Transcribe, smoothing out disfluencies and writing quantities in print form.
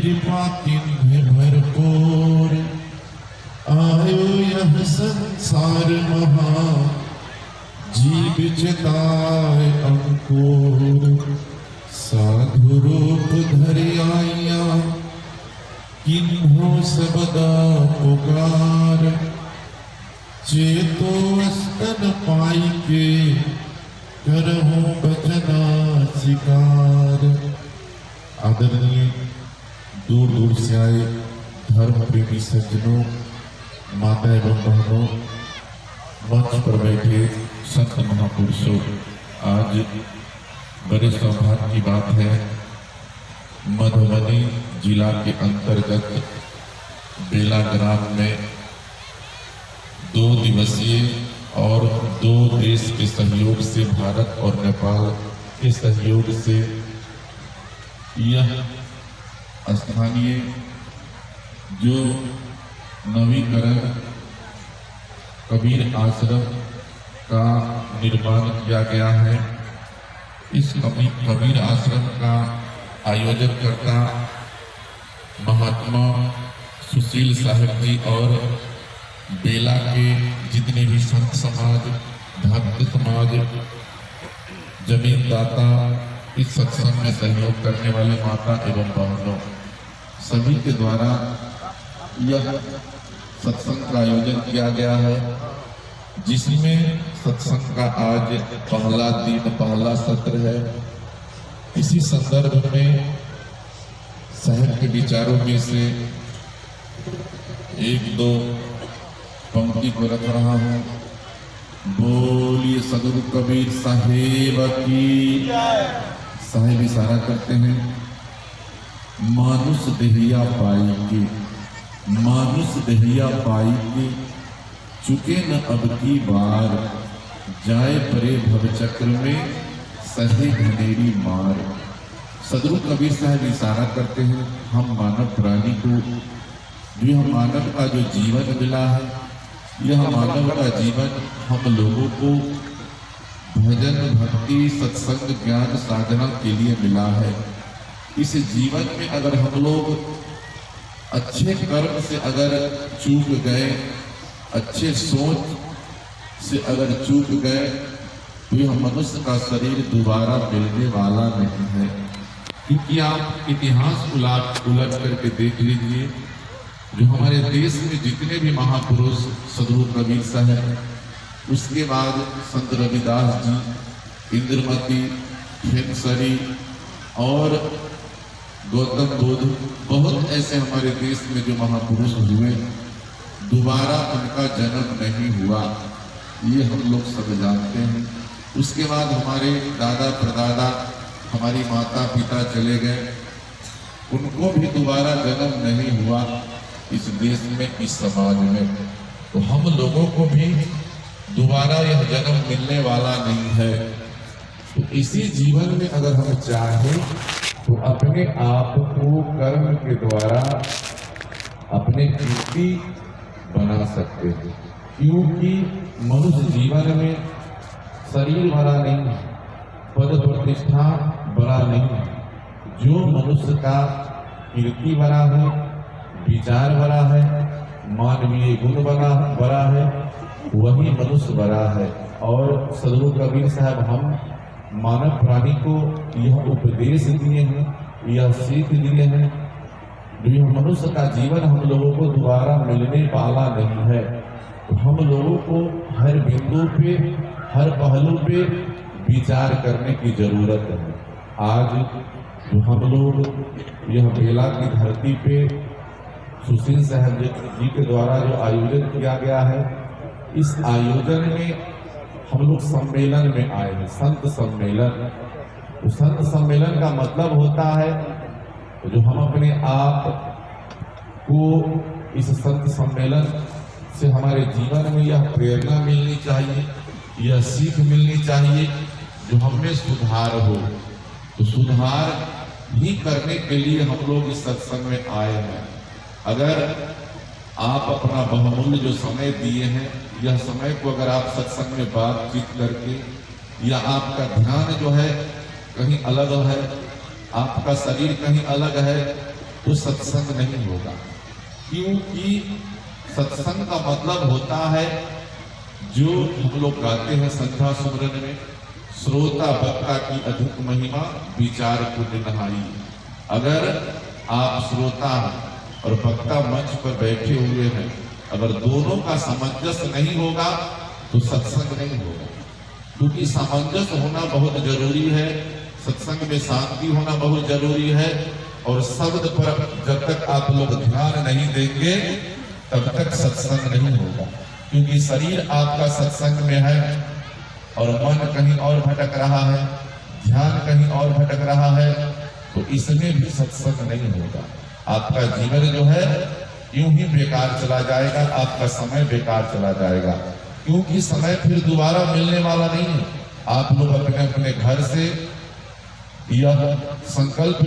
कृपा किन्ह भरपूर आयो यह संसार महा जीव चिताय अंकुर साधु रूप धरि आया किन्हो सबदा पुकार चेतो स्तन पाई के करहु बचना शिकार। आदरणीय दूर दूर से आए धर्म प्रेमी सज्जनों, माता एवं बहनों, मंच पर बैठे संत महापुरुषों, आज बड़े सौभाग्य की बात है, मधुबनी जिला के अंतर्गत बेला ग्राम में 2 दिवसीय और 2 देश के सहयोग से, भारत और नेपाल के सहयोग से यह स्थानीय जो नवीकरण कबीर आश्रम का निर्माण किया गया है, इस कबीर आश्रम का आयोजन करता महात्मा सुशील साहब जी और बेला के जितने भी संत समाज, भक्त समाज, जमीनदाता, इस सत्संग में सहयोग करने वाले माता एवं बहनों, सभी के द्वारा यह सत्संग का आयोजन किया गया है, जिसमें सत्संग का आज पहला दिन, पहला सत्र है। इसी संदर्भ में साहब के विचारों में से 1-2 पंक्ति को रख रहा हूँ। बोलिए सदगुरु कबीर साहेब की। साहेब इशारा करते हैं, मानुष देहिया पाई के, मानुष देहिया पाई के, चुके न अब की बार, जाए परे भव चक्र में सहे घनेरी मार। सदगुरु कबीर साहब इशारा करते हैं, हम मानव प्राणी को, जो हम मानव का जो जीवन मिला है, यह मानव का जीवन हम लोगों को भजन, भक्ति, सत्संग, ज्ञान साधना के लिए मिला है। इस जीवन में अगर हम लोग अच्छे कर्म से अगर चूक गए, अच्छे सोच से अगर चूक गए, तो यह मनुष्य का शरीर दोबारा मिलने वाला नहीं है। क्योंकि आप इतिहास उलट करके देख लीजिए, जो हमारे देश में जितने भी महापुरुष, सदगुरु कबीर साहब, उसके बाद संत रविदास जी, इंद्रमती, खेमसरी और गौतम बुद्ध, बहुत ऐसे हमारे देश में जो महापुरुष हुए, दोबारा उनका जन्म नहीं हुआ, ये हम लोग सब जानते हैं। उसके बाद हमारे दादा परदादा, हमारी माता पिता चले गए, उनको भी दोबारा जन्म नहीं हुआ इस देश में, इस समाज में। तो हम लोगों को भी दोबारा यह जन्म मिलने वाला नहीं है। तो इसी जीवन में अगर हम चाहें तो अपने आप को कर्म के द्वारा अपने कीर्ति बना सकते हैं। क्योंकि मनुष्य जीवन में शरीर बड़ा नहीं, पद प्रतिष्ठा बड़ा नहीं, जो मनुष्य का कीर्ति बड़ा है, विचार बड़ा है, मानवीय गुण बड़ा है, वही मनुष्य बड़ा है। और सदगुरु कबीर साहब हम मानव प्राणी को यह उपदेश दिए हैं, यह सीख दिए हैं, जो यह मनुष्य का जीवन हम लोगों को दोबारा मिलने वाला नहीं है। तो हम लोगों को हर बिंदु पे, हर पहलू पे विचार करने की जरूरत है। आज जो हम लोग यह बेला की धरती पे सुशील साहब जी के द्वारा जो आयोजन किया गया है, इस आयोजन में हम लोग सम्मेलन में आए हैं, संत सम्मेलन। तो संत सम्मेलन का मतलब होता है जो हम अपने आप को इस संत सम्मेलन से हमारे जीवन में यह प्रेरणा मिलनी चाहिए, यह सीख मिलनी चाहिए, जो हमें सुधार हो। तो सुधार ही करने के लिए हम लोग इस सत्संग में आए हैं। अगर आप अपना बहुमूल्य जो समय दिए हैं, यह समय को अगर आप सत्संग में बातचीत करके, या आपका ध्यान जो है कहीं अलग है, आपका शरीर कहीं अलग है, तो सत्संग नहीं होगा। क्योंकि सत्संग का मतलब होता है, जो हम लोग गाते हैं संध्या सुमरन में, श्रोता वक्ता की अधिक महिमा विचार पुण्य नहाई। अगर आप श्रोता और वक्ता मंच पर बैठे हुए हैं, अगर दोनों का सामंजस्य नहीं होगा तो सत्संग नहीं होगा। क्योंकि सामंजस्य होना बहुत जरूरी है, सत्संग में शांति होना बहुत जरूरी है। और शब्द पर जब तक आप लोग ध्यान नहीं देंगे तब तक सत्संग नहीं होगा। क्योंकि शरीर आपका सत्संग में है और मन कहीं और भटक रहा है, ध्यान कहीं और भटक रहा है, तो इसमें भी सत्संग नहीं होगा। आपका जीवन जो है यूं ही बेकार चला जाएगा, आपका समय बेकार चला जाएगा। क्योंकि समय फिर दोबारा मिलने वाला नहीं है। आप लोग अपने अपने घर से यह संकल्प